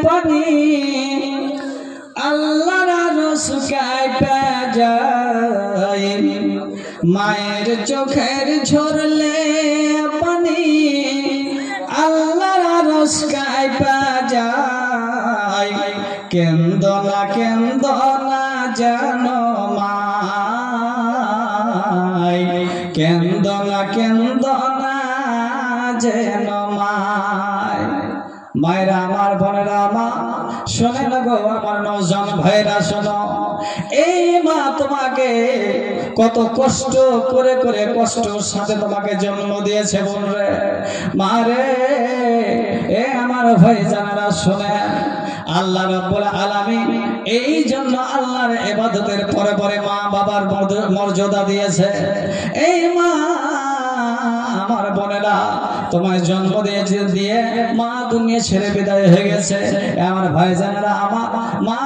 পানি আল্লাহর আরশ কাঁপে যায় মায়ের চোখের ঝরলে পানি আল্লাহর আরশ কাঁপে যায় কেন্দনা জানো মাই কেন্দনা যেন মাই মায়েরা আমার বোনেরা মা শোনে না গো আমার নওজোয়ান ভাইরা শোনো এই মা তোমাকে কত কষ্ট করে কষ্টর সাথে তোমাকে জন্ম দিয়েছে বোন রে মা রে এ আমার ভাই জানারা শোনে আল্লাহ রাব্বুল আলামিন এই জন্য আল্লাহর ইবাদতের পরে পরে মা বাবার মর্যাদা দিয়েছে এই মা আমার বোনেরা তোমায় জন্ম দিয়েছে দিয়ে মা দুনিয়া ছেড়ে বিদায় হয়ে গেছে আমার ভাইজানেরা আমার মা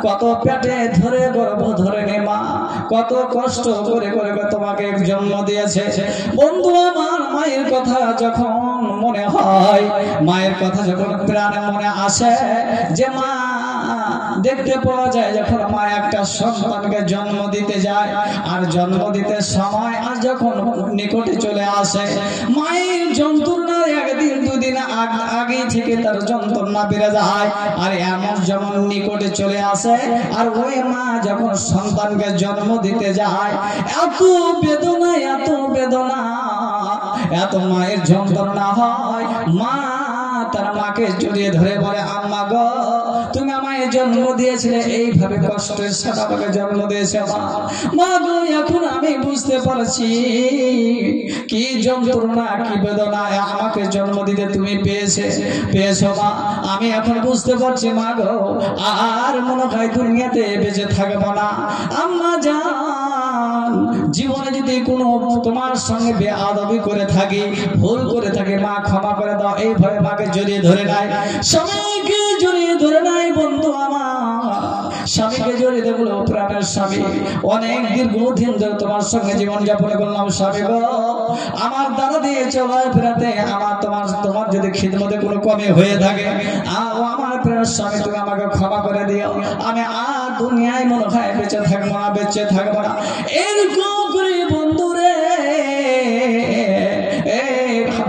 কত পেটে ধরে গর্ভ ধরে নে মা কত কষ্ট করে তোমাকে জন্ম দিয়েছে বন্ধু আমার মায়ের কথা যখন মনে হয় মায়ের কথা যখন প্রাণে মনে আসে যে মা দেখতে পাওয়া যায় যখন মা একটা সন্তানকে জন্ম দিতে যায় আর জন্ম দিতে সময় আর যখন নিকটে চলে আসে মায়ের যন্ত্রণা একদিন দুদিন আগে থেকে তার যন্ত্রণা বেড়ে যায় আর এমন যেমন নিকটে চলে আসে আর ওই মা যখন সন্তানকে জন্ম দিতে যায় এত বেদনা এত মায়ের যন্ত্রণা হয় মা তার মাকে জড়িয়ে ধরে বলে আম্মা গো তুমি আমায় জন্ম দিয়েছিলে এইভাবে কষ্টের সাথে আমাকে জন্ম দিয়েছে মা গো এখন আমি বুঝতে পারছি কি যন্ত্রণা কি বেদনা আমাকে জন্ম দিতে তুমি পেয়েছো মা আমি এখন বুঝতে পারছি মা গো আর মনে হয় দুনিয়াতে বেঁচে থাকবো না আম্মা জান জীবনে যদি কোনো তোমার সঙ্গে বেয়াদবি করে থাকি ভুল করে থাকি মা ক্ষমা করে দাও এইভাবে মাকে জড়িয়ে ধরে নাই স্বামীকে জড়িয়ে ধরে নাই বন্ধু আমার স্বামীকে জড়িয়ে দেখলো প্রাণের স্বামী অনেক দীর্ঘদিন ধরে তোমার সঙ্গে জীবন যাপন করলাম স্বামী গো আমার দ্বারা দিয়ে চলায় ফেরাতে আমার তোমার যদি খিদমতে কোনো কমে হয়ে থাকে আমার প্রাণের স্বামী তুমি আমাকে ক্ষমা করে দিও আমি আর দুনিয়ায় মনে হয় বেঁচে থাকবো না এরকম করে বন্ধু রে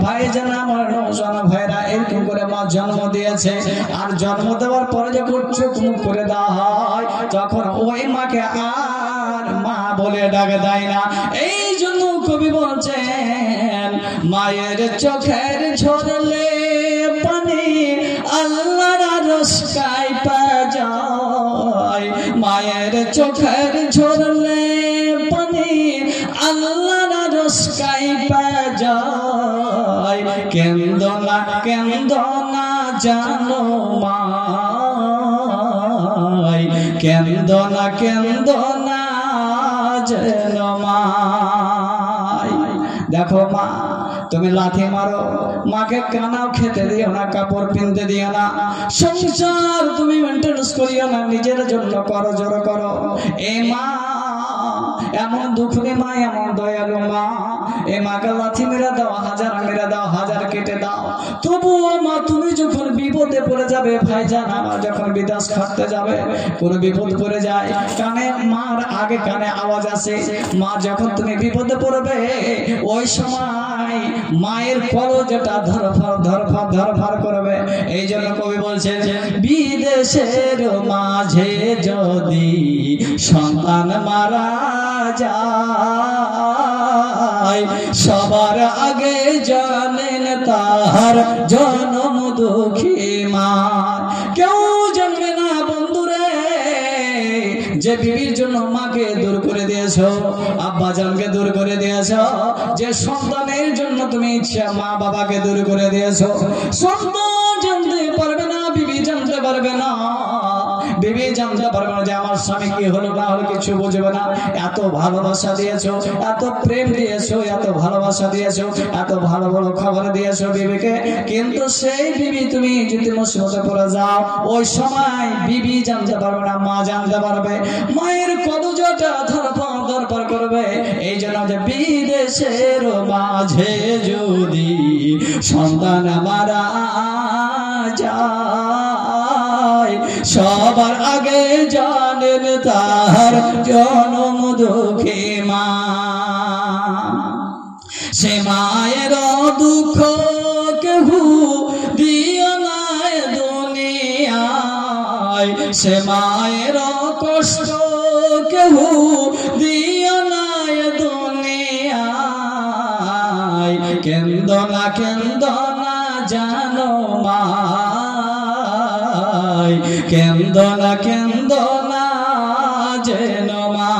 ভাই জানা আমার নওজোয়ান ভাইরা এরকম করে মা জন্ম দিয়েছে আর জন্ম দেওয়ার পরে যখন চোখ মুখ করে দেওয়া হয় তখন ওই মাকে আর মা বলে ডাক দেয় না এই জন্য কবি বলছেন মায়ের চোখের ঝরলে পানি আল্লাহর আরশ কাঁপে যায় মায়ের চোখের ঝরলে পানি আল্লাহর আরশ কাঁপে যায় কেন্দনা জানো মাই কেন্দনা যেন মাই দেখো মা তুমি লাথি মারো মাকে কানাও খেতে দিও না কাপড় কিনতে দিও না সংসার তুমি মেইনটেনেন্স করিও না নিজের জন্য করো জোর করো এই মা এমন দুঃখী মা এমন দয়ালু মা এই মাকে লাথি মেরে দাও হাজার কেটে দাও তবুও মা তুমি যখন বিপদে পড়ে যাবে ভাইজান আমার যখন বিদেশ খাটতে যাবে কোনো বিপদ পড়ে যায় কানে মার আগে কানে আওয়াজ আসে মা যখন তুমি বিপদে পড়বে ওই সময় মায়ের কলজটা ধরফর করবে এই জন্য কবি বলছে বিদেশের মাঝে যদি সন্তান মারা যায় সবার আগে জানেন তার জন্ম দুঃখী মা কেউ জানবে না বন্ধুরে যে বিবির জন্য মাকে দূর করে দিয়েছো আব্বা জানকে দূর করে দিয়েছো যে সন্তানের জন্য তুমি ইচ্ছা মা বাবাকে দূর করে দিয়েছো সন্তান জানতে পারবে না বিবি জানতে পারবে না বিবি জানতে পারবে না যে আমার স্বামী কি হলো না হলো কিছু বুঝবে না এত ভালোবাসা দিয়েছো এত প্রেম দিয়েছো এত ভালোবাসা দিয়েছো এত ভালো ভালো খবর দিয়েছো বিবিকে কিন্তু সেই বিবি তুমি যদি মুসিবতে পড়ে যাও ওই সময় বিবি জানতে পারবে না মা জানতে পারবে মায়ের কদজটা ধরপর করবে এই জন্য যে বিদেশের মাঝে যদি সন্তান মারা যায় সবার আগে জানেন তার জনম দুঃখী মা। সে মায়ের দুঃখ কেহু দিও না দুনিয়ায়, সে মায়ের কষ্ট কেহু দিও না দুনিয়ায়। কেন্দ না জানো মায়, কেন্দ না যেন মায়।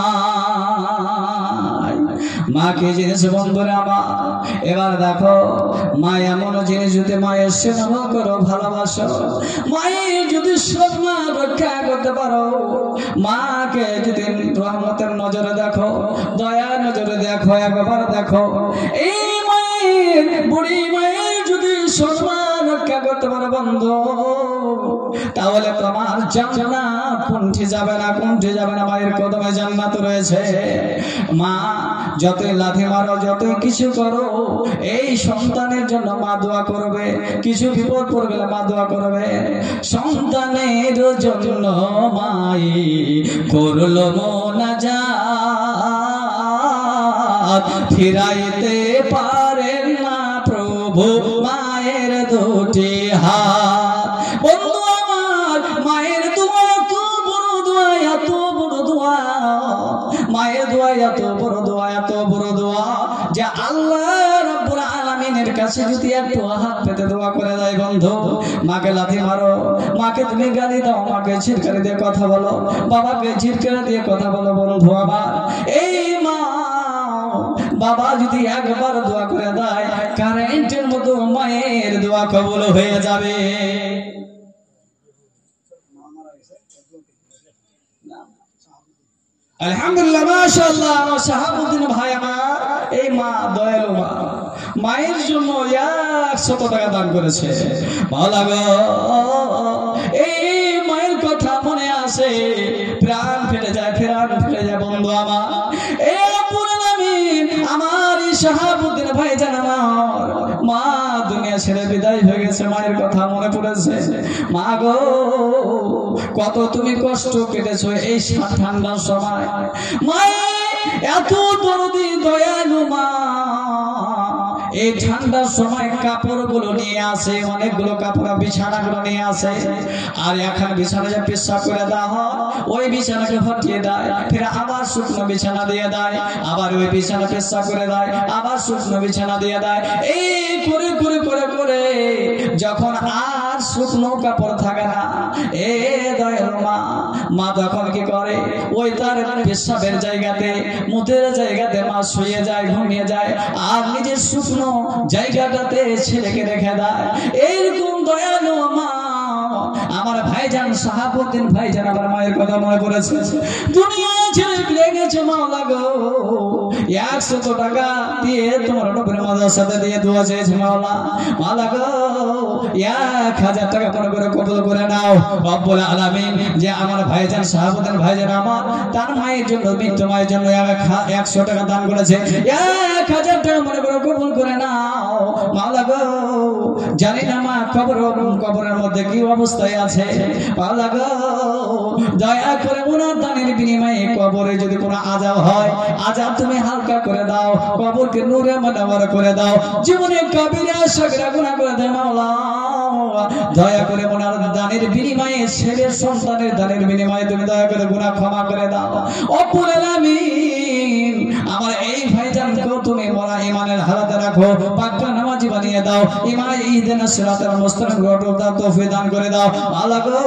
মা কি জিনিস বন্ধুরা আমার? এবার দেখো মা এমন জিনিস, যদি মায়ের সেবা করো, ভালোবাসো, মায়ের যদি সম্মান রক্ষা করতে পারো, মাকে যদি রহমতের নজরে দেখো, দয়ার নজরে দেখো, একবার দেখো, এই মায়ের বুড়ি মায়ের যদি সম্মান রক্ষা করতে পারো বন্ধু, তাহলে তোমার জান্নাত কুণ্ঠে যাবে না, কুণ্ঠে যাবে না। মায়ের কদমে জান্নাত রয়েছে। মা যতই লাথি মারো, যতই কিছু করো, এই সন্তানের জন্য মা দোয়া করবে। কিছু বিপদ পড়বে মা দোয়া করবে। সন্তানের জন্য মাই করলো মোনাজাত, ফিরাইতে পারেন না প্রভু মায়ের দুটি হাত। বন্ধু আমার, মায়ের দোয়া এত বড় দোয়া, এত বড় দোয়া, মায়ের দোয়া এত বড় দোয়া, এত বড় দোয়া যে আল্লাহ রাব্বুল আলামিনের কাছে যদি একটু হাত পেতে দোয়া করে দেয় বন্ধু। মাকে লাথি মারো, মাকে তুমি গালি দাও, মাকে ঝিরকারি দিয়ে কথা বলো, বাবাকে ঝিরকারি দিয়ে কথা বলো বন্ধু আমার। এই মা বাবা যদি একবার দোয়া করে দেয়, কারেন্টের মতো মায়ের দোয়া কবুল হয়ে যাবে। আলহামদুলিল্লাহ, মাশাআল্লাহ। আমার শাহাবুদ্দিন ভাই আমার, এই মা দয়ালু মা, মায়ের জন্য 100 টাকা দান করেছে। ভালো লাগো, এই মায়ের কথা মনে আসে, প্রাণ ফেটে যায়, প্রাণ ফেটে যায় বন্ধু আমার। এই আমার এই শাহাবুদ্দিন ভাই জান, আমার মা দুনিয়া ছেড়ে বিদায় হয়ে গেছে, মায়ের কথা মনে পড়েছে। মা গো, কত তুমি কষ্ট কেটেছো এই ঠান্ডার সময়। মায়ের এত দরদি দয়ালু মা, এই ঠান্ডার সময় কাপড়গুলো নিয়ে আসে, অনেকগুলো কাপড় বিছানাগুলো নিয়ে আসে, আর এখন বিছানা যে পেশাব করে দেওয়া হয়, ওই বিছানাকে হটিয়ে দেয়, ফির আবার শুকনো বিছানা দিয়ে দেয়, আবার ওই বিছানা পেশাব করে দেয়, আবার শুকনো বিছানা দিয়ে দেয়। এই করে করে করে করে যখন আর শুকনো কাপড় থাকে না, এ দয়ালু মা, মা তখন কি করে, ওই তার পেশাবের জায়গাতে, মুতের জায়গাতে মা শুয়ে যায়, ঘুমিয়ে যায়, আর নিজের শুকনো জায়গাটাতে ছেলেকে রেখে দেয়। এইরকম দয়ালু মা আমার ভাইজান শাহাবুদ্দিন ভাইজান, আমার মায়ের কথা মনে পড়েছে। দুনিয়া ছেড়ে ফিরে গেছে মাওলা গো, 100 টাকা দিয়ে তোমার নবীর মাদ্রাসাতে দিয়ে দোয়া চেয়েছে মাওলা। মাওলা গো, 1000 টাকা মনে করে কবুল করে নাও রব্বুল আলামিন। যে আমার ভাইজান শাহাবুদ্দিন ভাইজান আমার, তার মায়ের জন্য, মৃত্যু মায়ের জন্য 100 টাকা দান করেছে। 1000 টাকা মনে করে কবুল করে নাও মাওলা গো। জানি না মা কবরের মধ্যে কি অবস্থায় আছে, মাওলা গো দয়া করে ওনার দানের বিনিময়ে কবরে যদি কোনো আযাব হয়, আযাব তুমি হালকা করে দাও, কবরকে নূরে মানওয়ার করে দাও, জীবনে কবিরা সগরা গুনাহ করে দাও মাওলা। দয়া করে ওনার দানের বিনিময়ে, ছেলের সন্তানের দানের বিনিময়ে তুমি দয়া করে গুনাহ ক্ষমা করে দাও রব্বুল আলামিন। আমার এই ভাইজানকে তুমি মোরা ঈমানের হালাতে রাখো, পাক্কা নামাজি বানিয়ে দাও, ঈমান ইহদিনাস সিরাতাল মুস্তাকিম দাও, তৌফিক দান করে দাও আল্লাহ গো।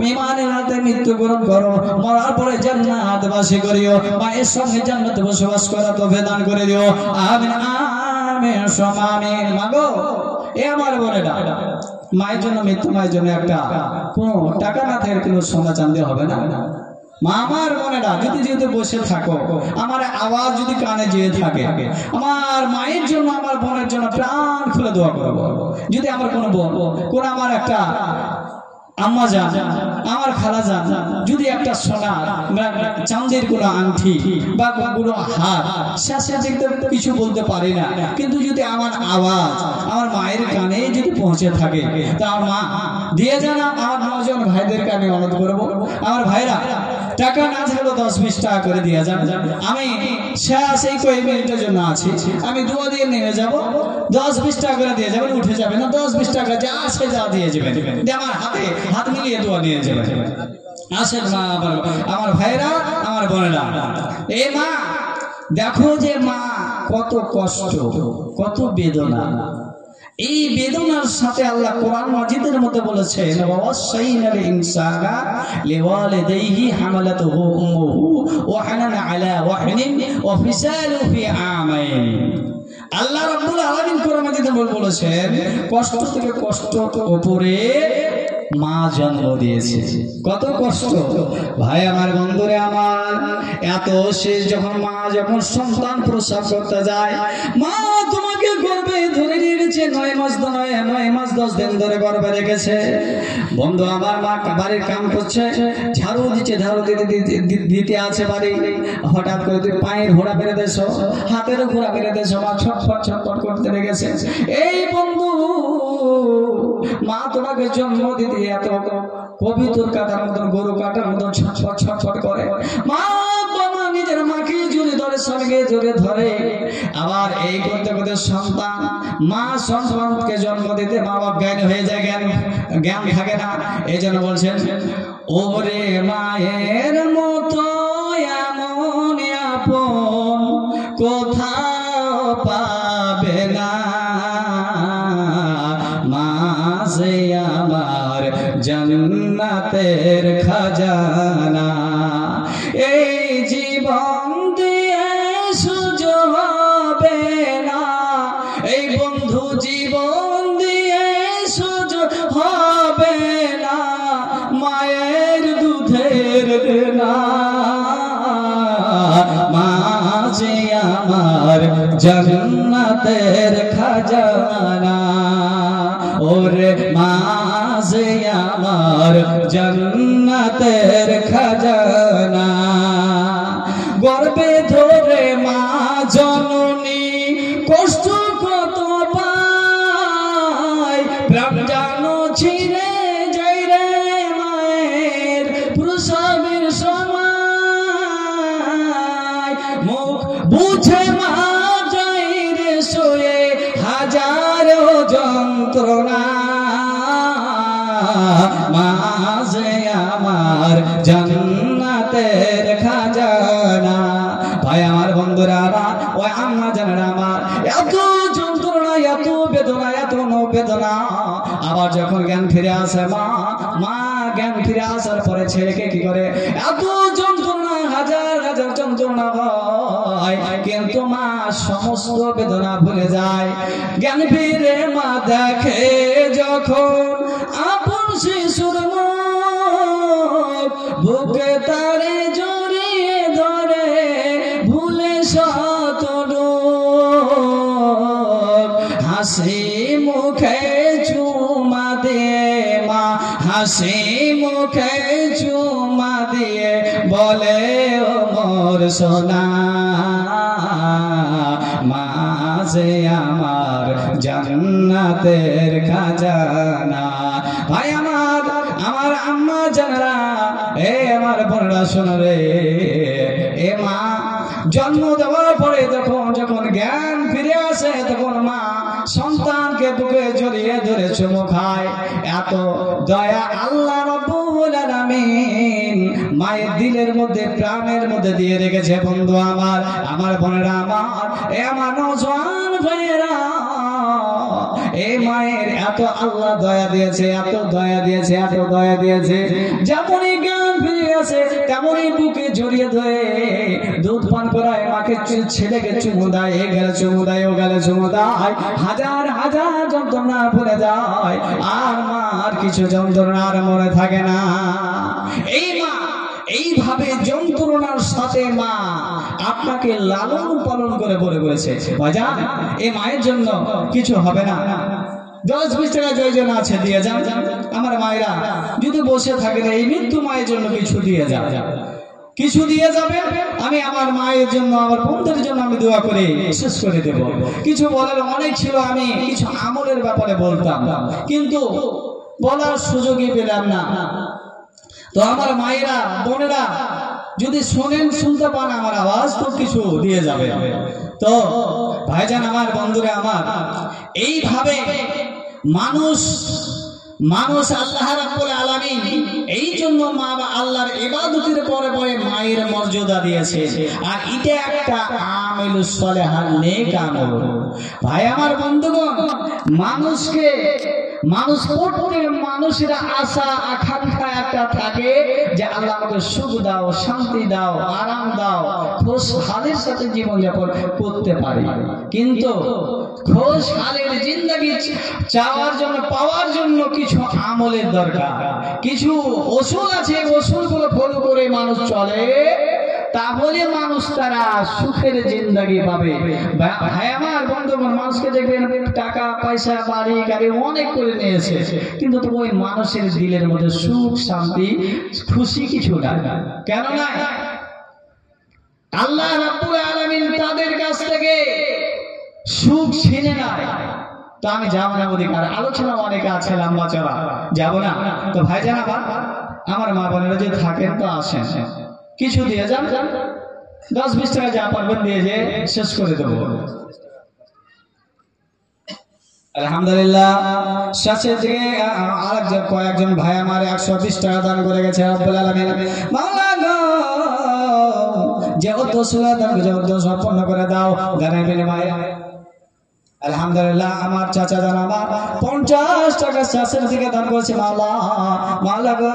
ঈমানের হাতে মৃত্যুবরণ করো, মরার পরে জান্নাতবাসী করিও, মায়ের সঙ্গে জান্নাতে বসবাস করার তৌফিক দান করে দিও। আমিন আমিন আমিন। মাগো, এ আমার বোনেরা, মায়ের জন্য, মৃত্যু মায়ের জন্য একটা কোনো টাকা না থাকে, কোনো সোনা চাঁদি হবে না। মা আমার বোনেরা, যদি বসে থাকো, আমার আওয়াজ যদি কানে যেয়ে থাকে, আমার মায়ের জন্য, আমার বোনের জন্য প্রাণ খুলে দোয়া করবো। যদি আমার কোনো বোন, কোন আমার একটা আম্মা যান, আমার খালা যান, যদি একটা সোনার চাঁদের কোনো আংটি বা কোনো হার শেষে কিছু বলতে পারি না, কিন্তু যদি আমার আওয়াজ আমার মায়ের কানে যদি পৌঁছে থাকে তা আমার মা দিয়ে যান। আমার নজন ভাইদেরকে আমি অনুরোধ করবো, আমার ভাইরা টাকা না থাকলেও 10-20 টাকা করে দিয়ে যান। আমি শেষ এই কয়েক মিনিটের জন্য আছি, আমি দোয়া দিয়ে নেমে যাব, 10-20 টাকা করে দিয়ে যাবেন, উঠে যাবেন না, 10-20 টাকা যা আছে যা দিয়ে যাবেন, আমার হাতে হাত মিলিয়ে দোয়া নিয়ে যাবেন। আসেন মা, আমার ভাইরা, আমার বোনেরা, এ মা দেখো যে মা কত কষ্ট, কত বেদনা। এই বেদনার সাথে আল্লাহ কোরআন মাজিদের মধ্যে বলেছেন, ওয়াসাইনাল ইনসানা লিওয়ালিদাইহি হামালাতুহু উম্মুহু ওয়াহানান আলা ওয়াহনিন ওয়া ফিসালুহু ফি আমাইন। আল্লাহ রাব্বুল আলামিন কোরআন মাজিদে বলেছেন, কষ্ট থেকে কষ্ট উপরে মা জন্ম দিয়েছে। কত কষ্ট ভাই আমার, বন্ধুরে আমার, এত শেষ যখন মা যখন সন্তান প্রসব করতে যায়, মা তোমাকে গর্ভে ধরে রেখেছে 9 মাস 10 দিন ধরে গর্ভে রেখেছে। বন্ধু আমার, মা বাড়ির কাম করছে, ঝাড়ু দিচ্ছে, ঝাড়ু দিতে আছে বাড়ি, হঠাৎ করে তুই পায়ের ঘোড়া বেড়ে দেছো, হাতেরও ঘোড়া বেড়ে দেছো, মা ছটফট ছটফট করতে লেগেছে। এই বন্ধু, মা তোমাকে জন্ম দিতে এত কবিতর কাটার মতন, গরু কাটার মতন ছটফট ছটফট করে। মা বাবা নিজের মাকে জড়ে ধরে, স্বামীকে জড়ে ধরে, আবার এই করতে করতে সন্তান, মা সন্তানকে জন্ম দিতে মা অজ্ঞান হয়ে যায়, জ্ঞান থাকে না। এই জন্য বলছেন, ওরে মায়ের মতো এমন আপন কোথাও পাবে না, আমার জান্নাতের খাজানা। এই জীবন দিয়ে সুযোগ হবে না, এই বন্ধু জীবন দিয়ে সুযোগ হবে না, মায়ের দুধের না, মা যে আমার জান্নাতের খাজানা। ওরে মা যে আমার জান্নাতের খাজানা। গর্ভে ধরে মা জননী কষ্ট কত পায়, প্রাণ জানো ছিঁড়ে যাই রে মায়ের প্রসবের সময়, মুখ বুঝে মা যাই রে শোয়ে হাজারো যন্ত্রণা, মা যে আমার জান্নাতের খাজানা। ভাই আমার, বন্ধুরা আমার, ওই আম্মা জানেন আমার, এত যন্ত্রণা, এত বেদনা, এত বেদনা। আবার যখন জ্ঞান ফিরে আসে মা জ্ঞান ফিরে আসার পরে ছেলেকে কি করে, এত যন্ত্রণা, হাজার হাজার যন্ত্রণা হয়, কিন্তু মা সমস্ত বেদনা ভুলে যায়। জ্ঞান ফিরে মা দেখে যখন আপন শিশুর মুখ, বুকে তারে জড়িয়ে ধরে ভুলে শত দুঃখ, হাসি মুখে চুমা দিয়ে মা, হাসি মুখে চুমা দিয়ে বলে, ও মোর সোনা, মা যে আমার জান্নাতের খাজানা। ভাই আমার, আমার আম্মা জানেরা, এ আমার বোনেরা শোনো রে, এ মা জন্ম দেওয়ার পরে যখন জ্ঞান ফিরে আসে, তখন মা সন্তানকে বুকে জড়িয়ে ধরে চুমু খায়। এত দয়া আল্লাহ রাব্বুল আলামিন মায়ের দিলের মধ্যে, প্রাণের মধ্যে দিয়ে রেখেছে। বন্ধু আমার, আমার বোনেরা আমার, এ আমার নওজোয়ান ভাইয়েরা, এই মায়ের এত আল্লাহ দয়া দিয়েছে, এত দয়া দিয়েছে, এত দয়া দিয়েছে। যেমনই জ্ঞান ফিরে আসে তেমনই বুকে জড়িয়ে ধরে দুধ পান করায়, মাকে ছেলেকে চুমু দেয়, এ গেলে চুমু দেয়, ও গেলে চুমু দেয়, হাজার হাজার যন্ত্রণা ভুলে যায়, আর মার কিছু যন্ত্রণা আর মনে থাকে না। এই মা এইভাবে যন্ত্রণার সাথে মা আপনাকে লালন পালন করে বলে বলেছে, বাজান এই মায়ের জন্য কিছু হবে না, 10-20 টাকা প্রয়োজন আছে দিয়ে যান। আমার মায়েরা যদি বসে থাকেন এই মৃত্যু মায়ের জন্য কিছু দিয়ে যাবে, কিছু দিয়ে যাবেন। আমি আমার মায়ের জন্য, আমার বোনদের জন্য আমি দোয়া করে শেষ করে দেব। কিছু বলার অনেক ছিল, আমি কিছু আমলের ব্যাপারে বলতাম, কিন্তু বলার সুযোগই পেলাম না। তো আমার মায়েরা, বোনেরা যদি শোনেন, শুনতে পান আমার আওয়াজ, তো কিছু দিয়ে যাবে। তো ভাইজান আমার, বন্ধুরা আমার, এইভাবে মানুষ আল্লাহ রাব্বুল আলামিন এই জন্য মা বা আল্লাহর ইবাদতের পরে পরে মায়ের মর্যাদা দিয়েছে। আর এটা একটা আমালুস সালেহা, নেক আমল। ভাই আমার, বন্ধুগণ, প্রত্যেক মানুষের আশা আকাঙ্ক্ষা একটা থাকে যে আল্লাহ আমাকে সুখ দাও, শান্তি দাও, আরাম দাও, খুশহালের সাথে জীবনযাপন করতে পারি। কিন্তু খুশহালের জিন্দেগি চাওয়ার জন্য, পাওয়ার জন্য কিছু আমলের দরকার, কিছু ওসুল আছে। ওসুলগুলো ফলো করে মানুষ চলে, তাহলে মানুষ তারা সুখের জিন্দেগি পাবে। ভাই আমার, বন্ধুগণ, মানুষকে দেখবেন টাকা পয়সা, বাড়ি গাড়ি অনেক করে নিয়েছে, কিন্তু তো ওই মানুষের দিলের মধ্যে সুখ, শান্তি, খুশি কিছু নাই। কেন নাই? আল্লাহ রাব্বুল আলামিন তাদের কাছ থেকে সুখ ছিনে নেয়। তো আমি যাব না, অধিকার আলোচনা অনেক আছে, লম্বা চড়া, যাব না। তো ভাইজান আমার মা বোনেরা যদি থাকেন তো আসেন, কিছু দিয়ে যান, 10-20 টাকা যা পারবেন দিয়ে যে শেষ করে দেবো। আলহামদুলিল্লাহ। শেষের দিকে আরেকজন, কয়েকজন ভাই আমার 120 টাকা দান করে গেছে। রব্বুল আলামিন মাওলা গো, যেহেতু সুরা দান যেহেতু সম্পন্ন করে দাও গানের বিনিময়ে। আলহামদুলিল্লাহ। আমার চাচা জান আমার 50 টাকা শেষের দিকে দান করেছে। মাওলা গো